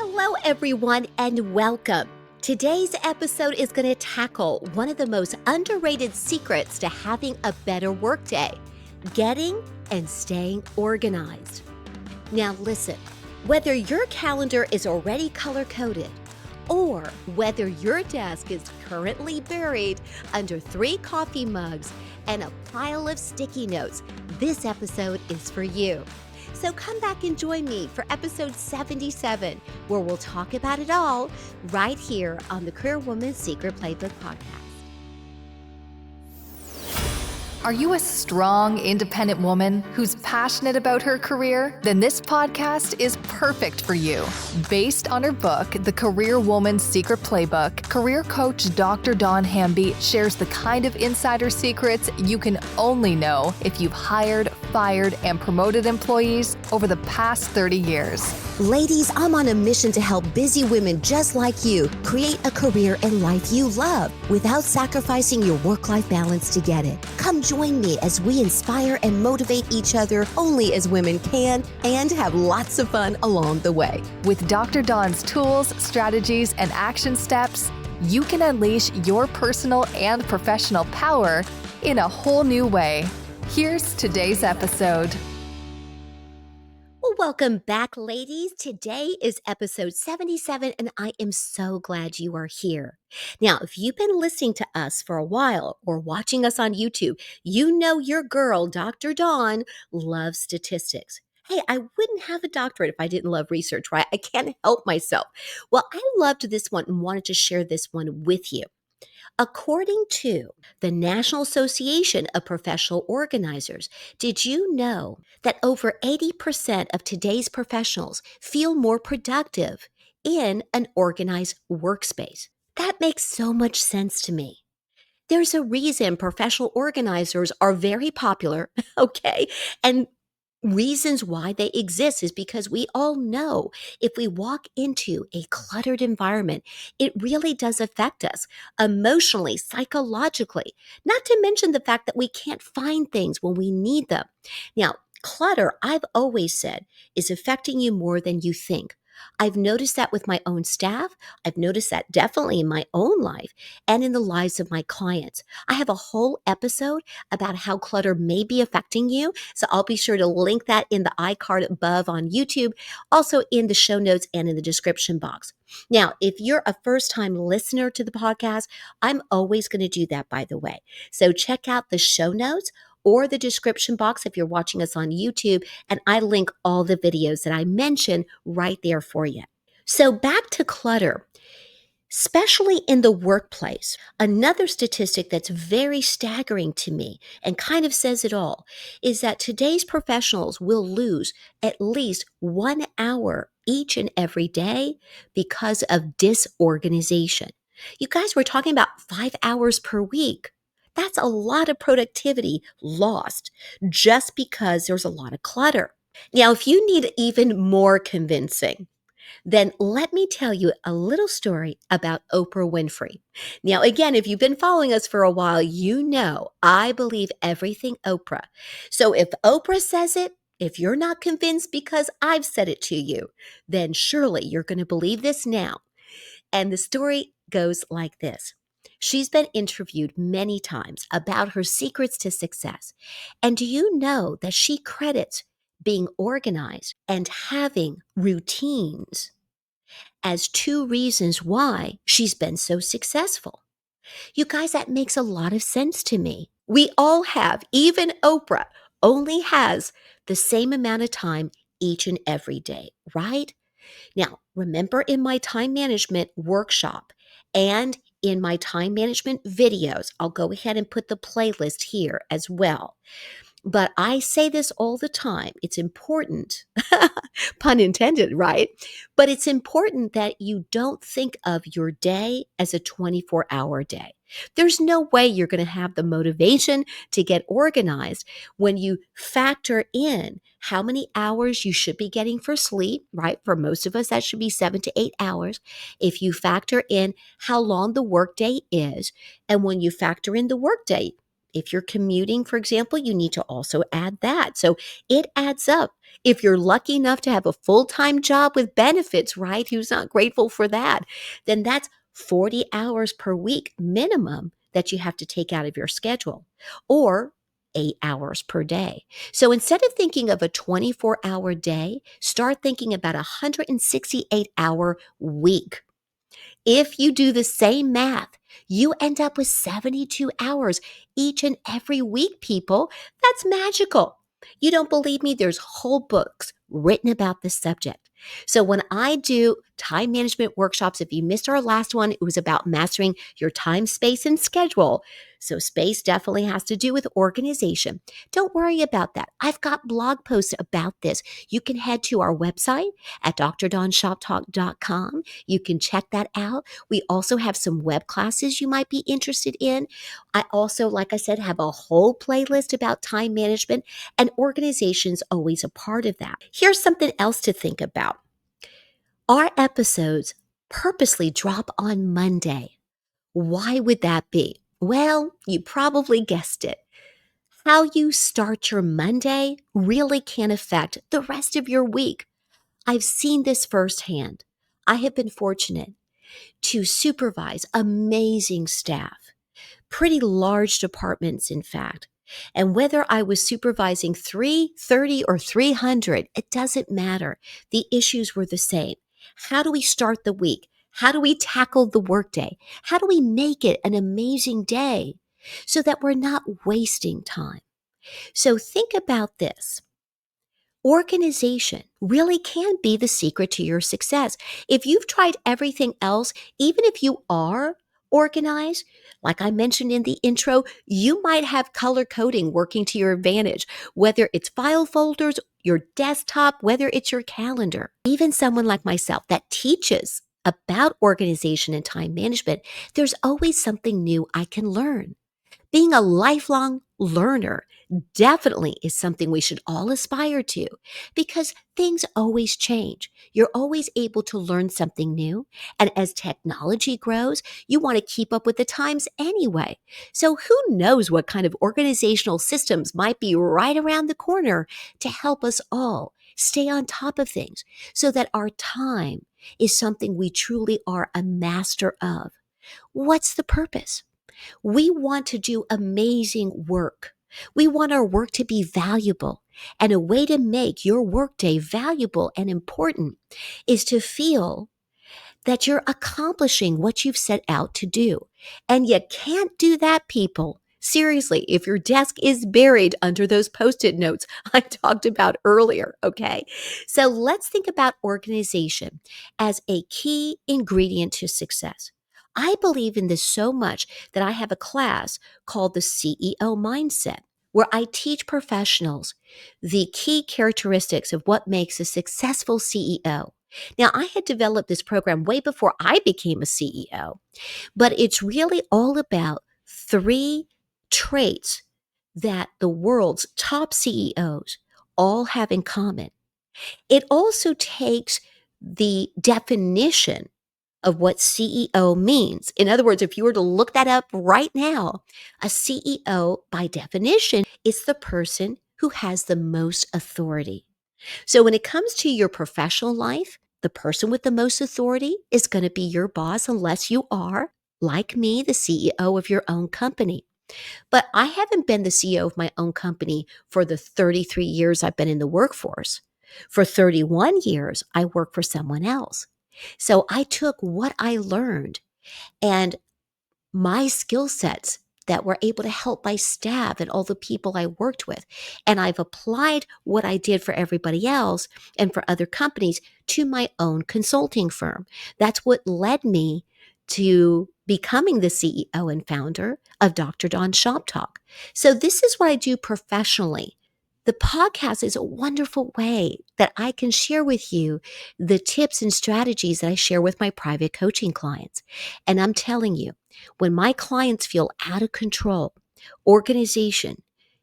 Hello, everyone, and welcome. Today's episode is going to tackle one of the most underrated secrets to having a better workday: getting and staying organized. Now, listen, whether your calendar is already color-coded or whether your desk is currently buried under 3 coffee mugs and a pile of sticky notes, this episode is for you. So come back and join me for episode 77, where we'll talk about it all right here on the Career Woman's Secret Playbook podcast. Are you a strong, independent woman who's passionate about her career? Then this podcast is perfect for you. Based on her book, The Career Woman's Secret Playbook, career coach Dr. Dawn Hamby shares the kind of insider secrets you can only know if you've hired, fired, and promoted employees over the past 30 years. Ladies, I'm on a mission to help busy women just like you create a career and life you love without sacrificing your work-life balance to get it. Come join me as we inspire and motivate each other only as women can, and have lots of fun along the way. With Dr. Dawn's tools, strategies, and action steps, you can unleash your personal and professional power in a whole new way. Here's today's episode. Well, welcome back, ladies. Today is episode 77, and I am so glad you are here. Now, if you've been listening to us for a while or watching us on YouTube, you know your girl, Dr. Dawn, loves statistics. Hey, I wouldn't have a doctorate if I didn't love research, right? I can't help myself. Well, I loved this one and wanted to share this one with you. According to the National Association of Professional Organizers, did you know that over 80% of today's professionals feel more productive in an organized workspace? That makes so much sense to me. There's a reason professional organizers are very popular, okay? And reasons why they exist is because we all know if we walk into a cluttered environment, it really does affect us emotionally, psychologically, not to mention the fact that we can't find things when we need them. Now, clutter, I've always said, is affecting you more than you think. I've noticed that with my own staff. I've noticed that definitely in my own life and in the lives of my clients. I have a whole episode about how clutter may be affecting you, so I'll be sure to link that in the iCard above on YouTube, also in the show notes and in the description box. Now, if you're a first-time listener to the podcast, I'm always going to do that, by the way. So check out the show notes or the description box if you're watching us on YouTube, and I link all the videos that I mentioned right there for you. So back to clutter. Especially in the workplace, another statistic that's very staggering to me and kind of says it all is that today's professionals will lose at least 1 hour each and every day because of disorganization. You guys, we're talking about 5 hours per week. That's a lot of productivity lost just because there's a lot of clutter. Now, if you need even more convincing, then let me tell you a little story about Oprah Winfrey. Now, again, if you've been following us for a while, you know I believe everything Oprah. So if Oprah says it, if you're not convinced because I've said it to you, then surely you're going to believe this now. And the story goes like this. She's been interviewed many times about her secrets to success. And do you know that she credits being organized and having routines as 2 reasons why she's been so successful? You guys, that makes a lot of sense to me. We all have, even Oprah only has the same amount of time each and every day, right? Now, remember in my time management workshop and in my time management videos, I'll go ahead and put the playlist here as well. But I say this all the time. It's important, pun intended, right? But it's important that you don't think of your day as a 24-hour day. There's no way you're going to have the motivation to get organized when you factor in how many hours you should be getting for sleep, right? For most of us, that should be 7 to 8 hours. If you factor in how long the workday is, and when you factor in the workday, If you're commuting, for example, you need to also add that. So it adds up. If you're lucky enough to have a full-time job with benefits, right? Who's not grateful for that? Then that's 40 hours per week minimum that you have to take out of your schedule, or 8 hours per day. So instead of thinking of a 24-hour day, start thinking about a 168-hour week. If you do the same math, you end up with 72 hours each and every week, people. That's magical. You don't believe me? There's whole books written about this subject. So when I do time management workshops, if you missed our last one, it was about mastering your time, space, and schedule. So space definitely has to do with organization. Don't worry about that. I've got blog posts about this. You can head to our website at drdawnshoptalk.com. You can check that out. We also have some web classes you might be interested in. I also, like I said, have a whole playlist about time management, and organization's always a part of that. Here's something else to think about. Our episodes purposely drop on Monday. Why would that be? Well, you probably guessed it. How you start your Monday really can affect the rest of your week. I've seen this firsthand. I have been fortunate to supervise amazing staff, pretty large departments, in fact. And whether I was supervising 330 or 300, it doesn't matter. The issues were the same. How do we start the week? How do we tackle the workday? How do we make it an amazing day so that we're not wasting time? So think about this. Organization really can be the secret to your success. If you've tried everything else, even if you are organized, like I mentioned in the intro, you might have color coding working to your advantage, whether it's file folders, your desktop, whether it's your calendar. Even someone like myself that teaches about organization and time management, there's always something new I can learn. Being a lifelong learner definitely is something we should all aspire to, because things always change. You're always able to learn something new. And as technology grows, you want to keep up with the times anyway. So who knows what kind of organizational systems might be right around the corner to help us all stay on top of things so that our time is something we truly are a master of. What's the purpose? We want to do amazing work. We want our work to be valuable. And a way to make your workday valuable and important is to feel that you're accomplishing what you've set out to do. And you can't do that, people. Seriously, if your desk is buried under those Post-it notes I talked about earlier, okay? So let's think about organization as a key ingredient to success. I believe in this so much that I have a class called the CEO Mindset, where I teach professionals the key characteristics of what makes a successful CEO. Now, I had developed this program way before I became a CEO, but it's really all about three traits that the world's top CEOs all have in common. It also takes the definition of what CEO means. In other words, if you were to look that up right now, a CEO, by definition, is the person who has the most authority. So when it comes to your professional life, the person with the most authority is going to be your boss, unless you are, like me, the CEO of your own company. But I haven't been the CEO of my own company for the 33 years I've been in the workforce. For 31 years, I worked for someone else. So I took what I learned and my skill sets that were able to help my staff and all the people I worked with. And I've applied what I did for everybody else and for other companies to my own consulting firm. That's what led me to becoming the CEO and founder of Dr. Dawn Shop Talk. So this is what I do professionally. The podcast is a wonderful way that I can share with you the tips and strategies that I share with my private coaching clients. And I'm telling you, when my clients feel out of control, organization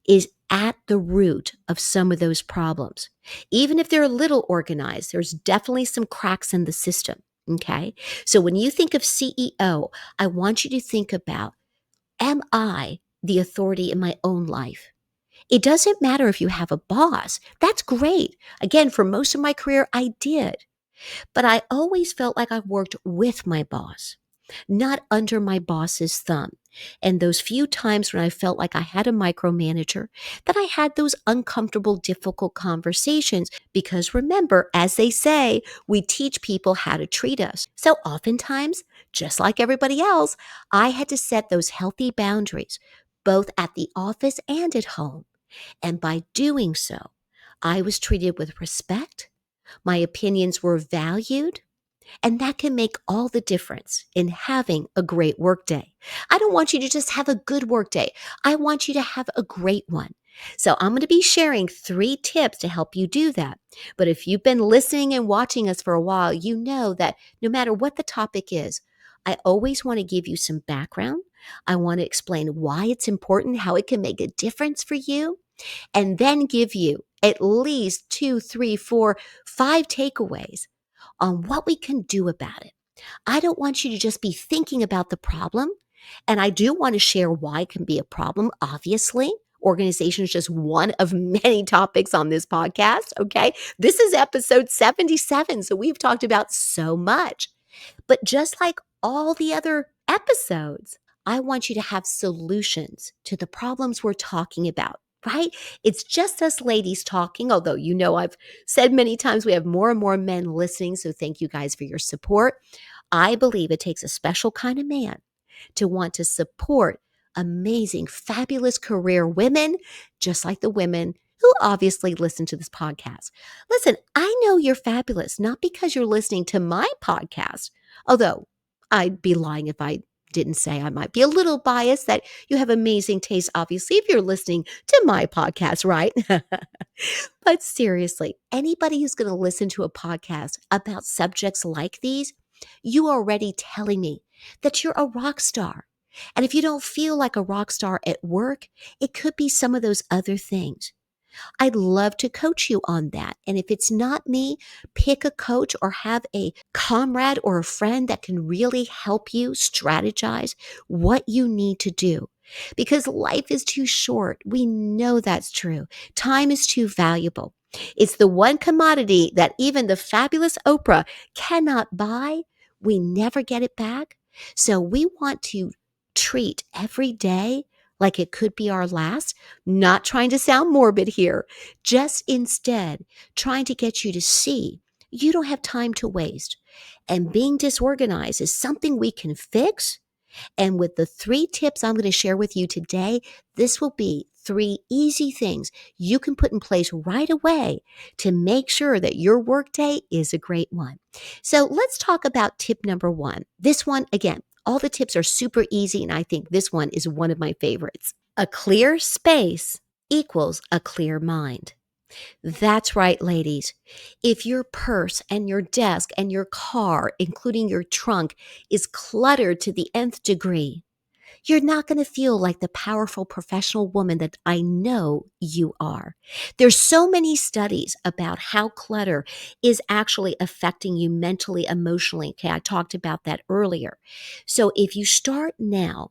is at the root of some of those problems. Even if they're a little organized, there's definitely some cracks in the system. Okay. So when you think of CEO, I want you to think about, am I the authority in my own life. It doesn't matter if you have a boss. That's great. Again, for most of my career, I did. But I always felt like I worked with my boss, not under my boss's thumb. And those few times when I felt like I had a micromanager, that I had those uncomfortable, difficult conversations. Because remember, as they say, we teach people how to treat us. So oftentimes, just like everybody else, I had to set those healthy boundaries, both at the office and at home. And by doing so, I was treated with respect. My opinions were valued, and that can make all the difference in having a great workday. I don't want you to just have a good workday. I want you to have a great one. So I'm going to be sharing 3 tips to help you do that. But if you've been listening and watching us for a while, you know that no matter what the topic is, I always want to give you some background. I want to explain why it's important, how it can make a difference for you, and then give you at least 2, 3, 4, 5 takeaways on what we can do about it. I don't want you to just be thinking about the problem. And I do want to share why it can be a problem, obviously. Organization is just one of many topics on this podcast. Okay. This is episode 77. So we've talked about so much. But just like all the other episodes, I want you to have solutions to the problems we're talking about, right? It's just us ladies talking, although I've said many times we have more and more men listening. So thank you guys for your support. I believe it takes a special kind of man to want to support amazing, fabulous career women, just like the women who obviously listen to this podcast. Listen, I know you're fabulous, not because you're listening to my podcast, although I'd be lying if I didn't say I might be a little biased that you have amazing taste, obviously, if you're listening to my podcast, right? But seriously, anybody who's going to listen to a podcast about subjects like these, you are already telling me that you're a rock star. And if you don't feel like a rock star at work, it could be some of those other things. I'd love to coach you on that. And if it's not me, pick a coach or have a comrade or a friend that can really help you strategize what you need to do. Because life is too short. We know that's true. Time is too valuable. It's the one commodity that even the fabulous Oprah cannot buy. We never get it back. So we want to treat every day like it could be our last. Not trying to sound morbid here, just instead trying to get you to see you don't have time to waste. And being disorganized is something we can fix. And with the 3 tips I'm going to share with you today, this will be 3 easy things you can put in place right away to make sure that your workday is a great one. So let's talk about tip number 1. This one, again, all the tips are super easy, and I think this one is one of my favorites. A clear space equals a clear mind. That's right, ladies. If your purse and your desk and your car, including your trunk, is cluttered to the nth degree, you're not going to feel like the powerful professional woman that I know you are. There's so many studies about how clutter is actually affecting you mentally, emotionally. Okay, I talked about that earlier. So if you start now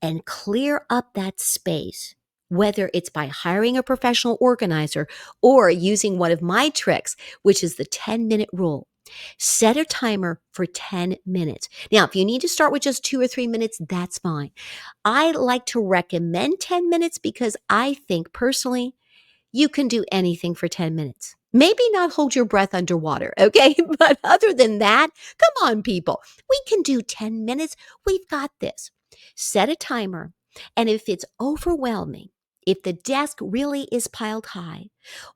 and clear up that space, whether it's by hiring a professional organizer or using one of my tricks, which is the 10-minute rule. Set a timer for 10 minutes. Now, if you need to start with just 2 or 3 minutes, that's fine. I like to recommend 10 minutes because I think personally, you can do anything for 10 minutes. Maybe not hold your breath underwater, okay? But other than that, come on, people. We can do 10 minutes. We've got this. Set a timer. And if it's overwhelming, if the desk really is piled high,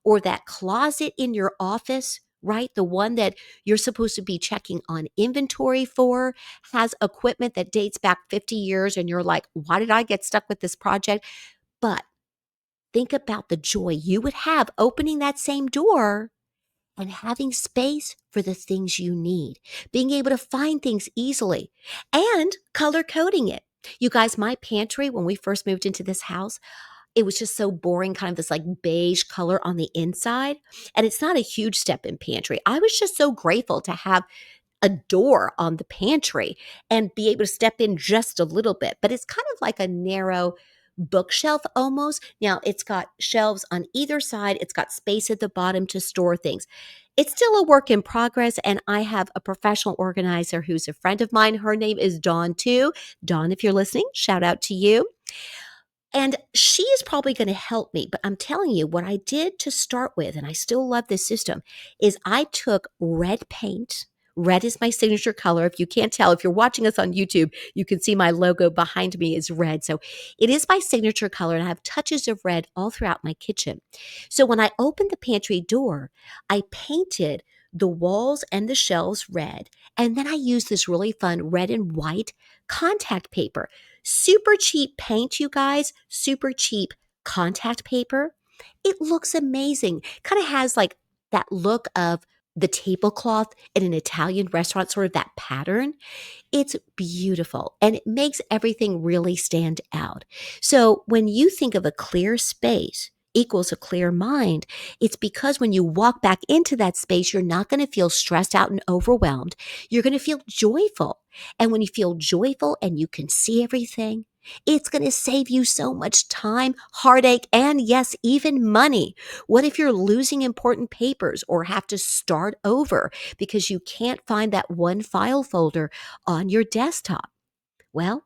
or that closet in your office, right? The one that you're supposed to be checking on inventory for has equipment that dates back 50 years, and you're like, why did I get stuck with this project? But think about the joy you would have opening that same door and having space for the things you need, being able to find things easily and color coding it. You guys, my pantry, when we first moved into this house, it was just so boring, kind of this like beige color on the inside. And it's not a huge step in pantry. I was just so grateful to have a door on the pantry and be able to step in just a little bit. But it's kind of like a narrow bookshelf almost. Now it's got shelves on either side. It's got space at the bottom to store things. It's still a work in progress, and I have a professional organizer who's a friend of mine. Her name is Dawn too. Dawn, if you're listening, shout out to you. And she is probably going to help me. But I'm telling you, what I did to start with, and I still love this system, is I took red paint. Red is my signature color. If you can't tell, if you're watching us on YouTube, you can see my logo behind me is red. So it is my signature color, and I have touches of red all throughout my kitchen. So when I opened the pantry door, I painted the walls and the shelves red. And then I used this really fun red and white contact paper. Super cheap paint, you guys, super cheap contact paper. It looks amazing. Kind of has like that look of the tablecloth in an Italian restaurant, sort of that pattern. It's beautiful and it makes everything really stand out. So when you think of a clear space equals a clear mind, it's because when you walk back into that space, you're not going to feel stressed out and overwhelmed. You're going to feel joyful. And when you feel joyful and you can see everything, it's going to save you so much time, heartache, and yes, even money. What if you're losing important papers or have to start over because you can't find that one file folder on your desktop? Well,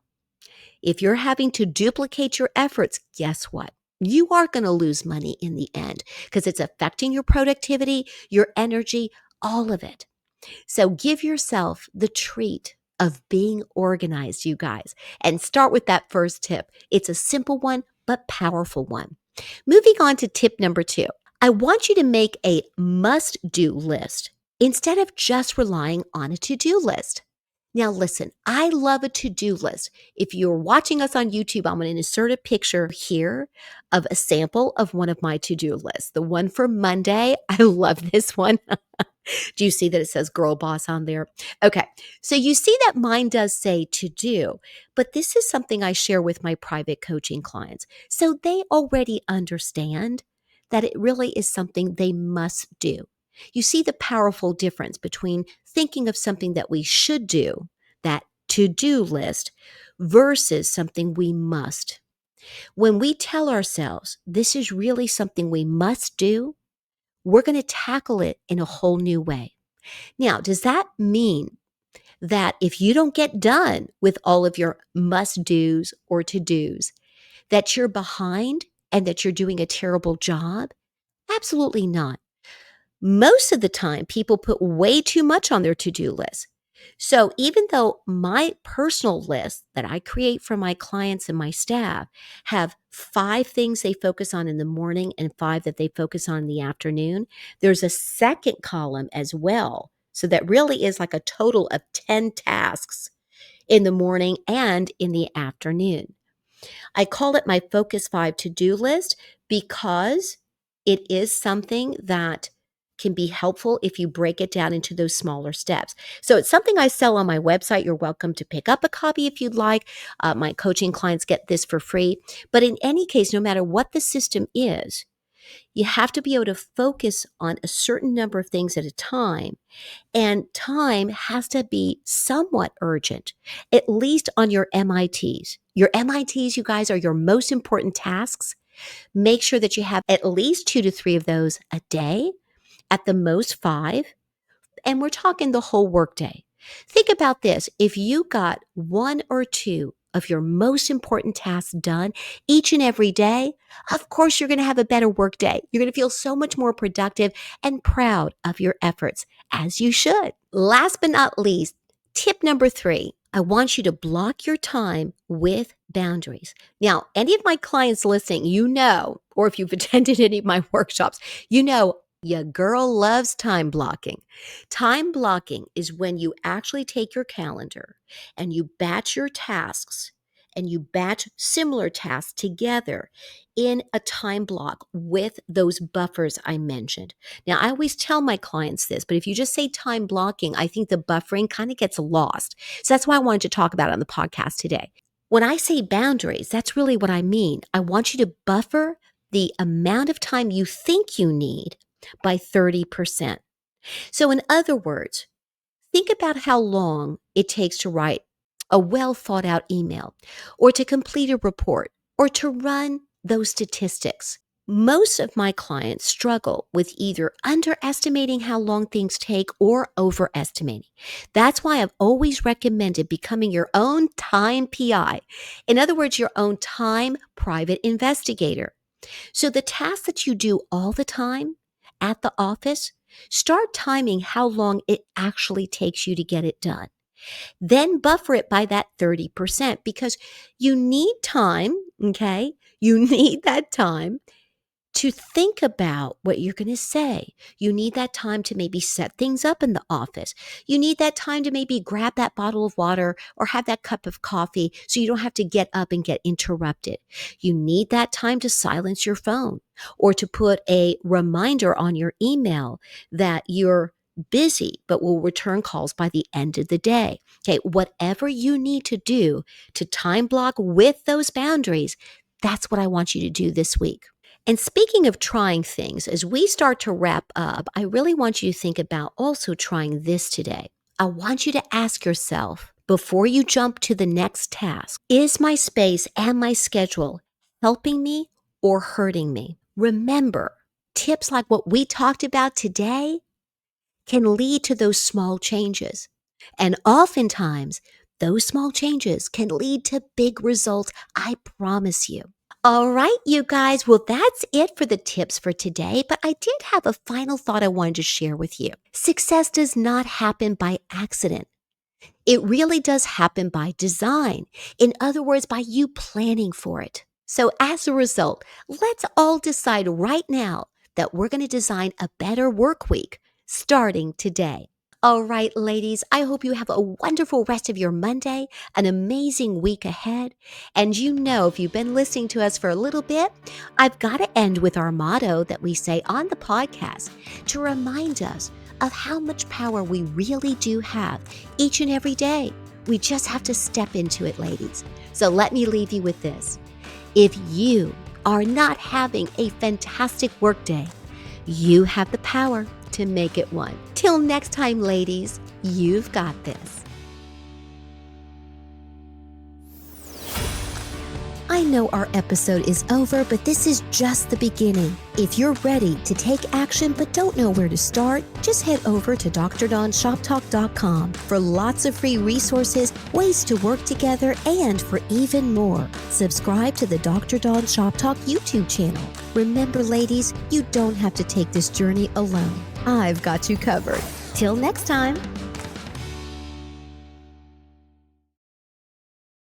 if you're having to duplicate your efforts, guess what? You are going to lose money in the end because it's affecting your productivity, your energy, all of it. So give yourself the treat of being organized, you guys, and start with that first tip. It's a simple one, but powerful one. Moving on to tip number 2. I want you to make a must-do list instead of just relying on a to-do list. Now, listen, I love a to-do list. If you're watching us on YouTube, I'm going to insert a picture here of a sample of one of my to-do lists. The one for Monday, I love this one. Do you see that it says girl boss on there? Okay. So you see that mine does say to do, but this is something I share with my private coaching clients. So they already understand that it really is something they must do. You see the powerful difference between thinking of something that we should do, that to do list, versus something we must. When we tell ourselves this is really something we must do, we're going to tackle it in a whole new way. Now, does that mean that if you don't get done with all of your must do's or to do's, that you're behind and that you're doing a terrible job? Absolutely not. Most of the time, people put way too much on their to do list. So even though my personal list that I create for my clients and my staff have 5 things they focus on in the morning and 5 that they focus on in the afternoon, there's a second column as well. So that really is like a total of 10 tasks in the morning and in the afternoon. I call it my Focus 5 to-do list because it is something that can be helpful if you break it down into those smaller steps. So it's something I sell on my website. You're welcome to pick up a copy if you'd like. My coaching clients get this for free. But in any case, no matter what the system is, you have to be able to focus on a certain number of things at a time. And time has to be somewhat urgent, at least on your MITs. Your MITs, you guys, are your most important tasks. Make sure that you have at least 2 to 3 of those a day, at the most 5. And we're talking the whole workday. Think about this. If you got 1 or 2 of your most important tasks done each and every day, of course, you're going to have a better workday. You're going to feel so much more productive and proud of your efforts, as you should. Last but not least, tip number 3. I want you to block your time with boundaries. Now, any of my clients listening, you know, or if you've attended any of my workshops, you know, your girl loves time blocking. Time blocking is when you actually take your calendar and you batch your tasks and you batch similar tasks together in a time block with those buffers I mentioned. Now, I always tell my clients this, but if you just say time blocking, I think the buffering kind of gets lost. So that's why I wanted to talk about it on the podcast today. When I say boundaries, that's really what I mean. I want you to buffer the amount of time you think you need by 30%. So, in other words, think about how long it takes to write a well thought out email or to complete a report or to run those statistics. Most of my clients struggle with either underestimating how long things take or overestimating. That's why I've always recommended becoming your own time PI. In other words, your own time private investigator. So the tasks that you do all the time at the office, start timing how long it actually takes you to get it done. Then buffer it by that 30% because you need time, okay? You need that time to think about what you're going to say. You need that time to maybe set things up in the office. You need that time to maybe grab that bottle of water or have that cup of coffee so you don't have to get up and get interrupted. You need that time to silence your phone or to put a reminder on your email that you're busy but will return calls by the end of the day. Okay, whatever you need to do to time block with those boundaries, that's what I want you to do this week. And speaking of trying things, as we start to wrap up, I really want you to think about also trying this today. I want you to ask yourself before you jump to the next task, is my space and my schedule helping me or hurting me? Remember, tips like what we talked about today can lead to those small changes. And oftentimes, those small changes can lead to big results, I promise you. All right, you guys. Well, that's it for the tips for today, but I did have a final thought I wanted to share with you. Success does not happen by accident. It really does happen by design. In other words, by you planning for it. So as a result, let's all decide right now that we're going to design a better work week starting today. All right, ladies, I hope you have a wonderful rest of your Monday, an amazing week ahead. And you know, if you've been listening to us for a little bit, I've got to end with our motto that we say on the podcast to remind us of how much power we really do have each and every day. We just have to step into it, ladies. So let me leave you with this. If you are not having a fantastic workday, you have the power to make it one. Till next time, ladies, you've got this. I know our episode is over, but this is just the beginning. If you're ready to take action but don't know where to start, just head over to drdonshoptalk.com for lots of free resources, ways to work together, and for even more. Subscribe to the Dr. Dawn Shop Talk YouTube channel. Remember, ladies, you don't have to take this journey alone. I've got you covered. Till next time.